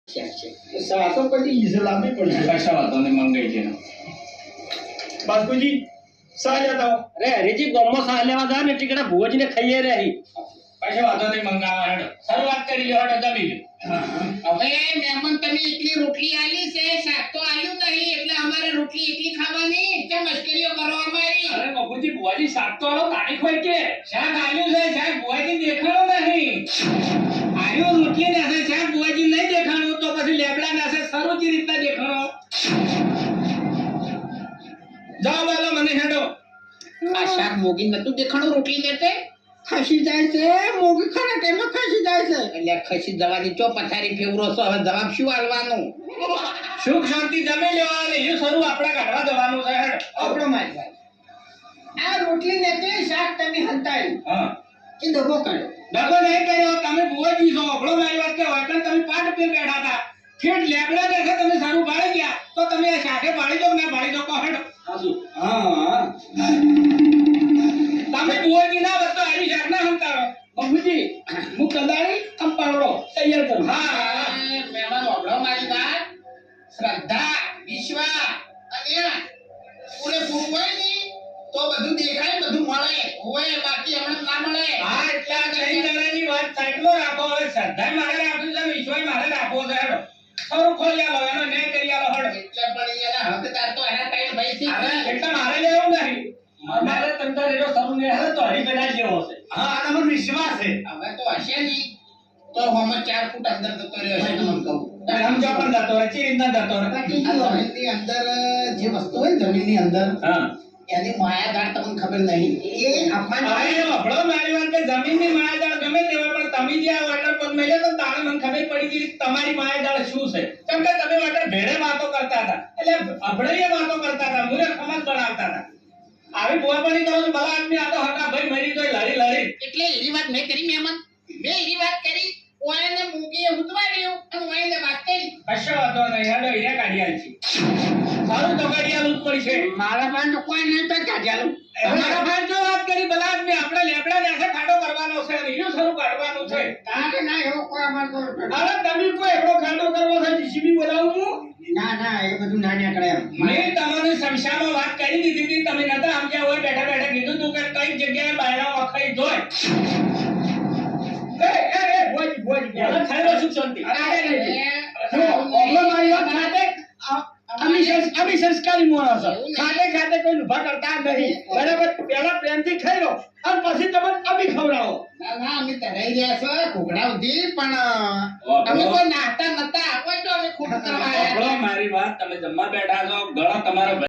સાતો પછી ઈઝ લાવવી પડશે. કશા વાતો ને મંગાઈ છે બાસ્કુજી સા જાતા હો. અરે હરીજી ગોમમાં સા લેવા જાય ને ટીકડા ભુવજી ને ખાઈએ રહી. કશા વાતો ને મંગાવા હેડો શરૂઆત કરી લ્યો હેડો જમી લ્યો. હવે મહેમાન તમે એકલી રોટલી આલી છે, શાક તો આલ્યું નહીં, એટલે અમારે રોટલી એકલી ખાવાની કે મશ્કરીઓ કરો અમારી? અરે બાપુજી બુઆજી શાક તો આલો તારીખ હોય કે શાક આલ્યું છે, શાક બુઆજી દેખાડો નહીં. આલ્યું રોટલી ને છે શાક બુઆજી નહીં દેખાડો તો પછી લેબડા ના છે સરોજી રીતના દેખાડો. જાઓ વાલો મને હેડો. આ શાક મોગી નતું દેખાણું રોટલી લેતે? ખસી જાય છે મોગી ખરા ટાઈમમાં ખસી જાય છે. એટલે ખસી જવાની ચો પથારી ફેવરો છો, હવે જવાબ શું આલવાનું? સુખ શાંતિ જમી લેવાની એ શરૂ આપડા કાઢવા જવાનું છે હેડો. આપણો મારી આ રોટલી ને શાક તમે હંતાયું હા એ દગો કર્યો. ડગો નહીં કર્યો, તમે બુઆજી છો. આપણો મારી વાત કે વાટણ તમે પાટ પે બેઠા હતા, ખેડ લેબડા બેઠા તમે સારું પાડી ગયા તો તમે આ શાકે પાડી દો ના પાડી દો કહો હેડો. હા તમે બુઆજી ના બસ તો આવી શાક ના હંતારો. બાપુજી હું કદાળી આમ પાવડો તૈયાર કરું. હા મહેમાન ઓગળો મારી વાત, શ્રદ્ધા વિશ્વાસ અને પૂરેપૂરું હોય ને તો બધું દેખાય, બધું મળે હોય, બાકી હમણાં ના મળે. હા એટલે આ કઈ દાડાની વાત સાઈડમાં રાખો. હવે શ્રદ્ધા મારે રાખવું છે, વિશ્વાસ મારે રાખવો છે હેડો. ખરું ખોલી આલો એનો ન્યાય કરી આલો હેડો. એટલે પણ એના હકદાર તો એના ટાઈમ ભાઈ છે. હવે એટલે મારે લેવું નહીં. અમારે તંત્ર એનો સરું ને હે તો હરી પેલા જેવો છે. હા આના પર વિશ્વાસ છે. હવે તો હશે નહીં તો હમ 4 ફૂટ અંદર જતો રહ્યો છે તમને કહું. સમજો પણ જતો રહે ચી રીતના જતો રહે. આ જમીનની અંદર જે વસ્તુ હોય ને જમીનની અંદર હા એની માયાદાર તમને ખબર નહીં. એ આપણને હવે એ વફળો મારી વાત કે જમીનની માયાજાળ ગમે તે હોય પણ તમે જે આ વોટર પગ મેલ્યો તો તારે મને ખબર પડી ગઈ કે તમારી માયાજાળ શું છે. કેમ કે તમે વોટર ભેડે વાતો કરતા હતા, એટલે અભળાઈએ વાતો કરતા હતા, મુરે ખમત બનાવતા હતા. આવી બોલપણી કરો તો ભલા આદમી આ તો હકા ભાઈ મરી ગઈ લડી લડી. એટલે એની વાત મેં કરી મહેમાન, મેં એની વાત કરી, ઓયને મૂકીએ ઉતવાડ્યો અને ઓયને વાત કરી. કશો વાંધો નહીં હેડો હીરા કાઢી આલશી. સારું તો કાઢી આલું જ પડશે. મારા પાસે તો કોઈ નહીં તો કાઢ્યાલું. મારા ભાઈ જો વાત કરી ભલા આદમી આપણે લેબડા ને ખાડો કરવાનો છે અને હીરો શરૂ કાઢવાનું છે. તારે ના એવો કોઈ અમાર તો અરે તમે કોઈ એવો ખાડો કરવો છે જીસીબી બોલાવું હું? ના એ બધું ના નીકળે એમ. મેં તમને શમશામાં વાત કરી દીધી હતી, તમે નતા સમજ્યા હોય. બેઠા બેઠા કીધું તું કે કઈ જગ્યાએ બાયણા વખાઈ જોય. બોજ એના ખાયલો સુખ શાંતિ. જો ઓગળો મારી વાત ખાતે અમે સંસ્કારી માણસ છો. ખાતે કોઈ ઊભા કરતા નહીં. બરાબર પહેલા પ્રેમથી ખાઈ લો અને પછી તમે અમે ખવડાવો. ના ના અમે તરાઈ રહ્યા છો ઘોઘડા ઉધી, પણ તમે કોઈ નાતા નતા હોય તો અમે ખૂબ કરવા આવ્યા. મારી વાત તમે જમવા બેઠા છો, ઘણો તમારો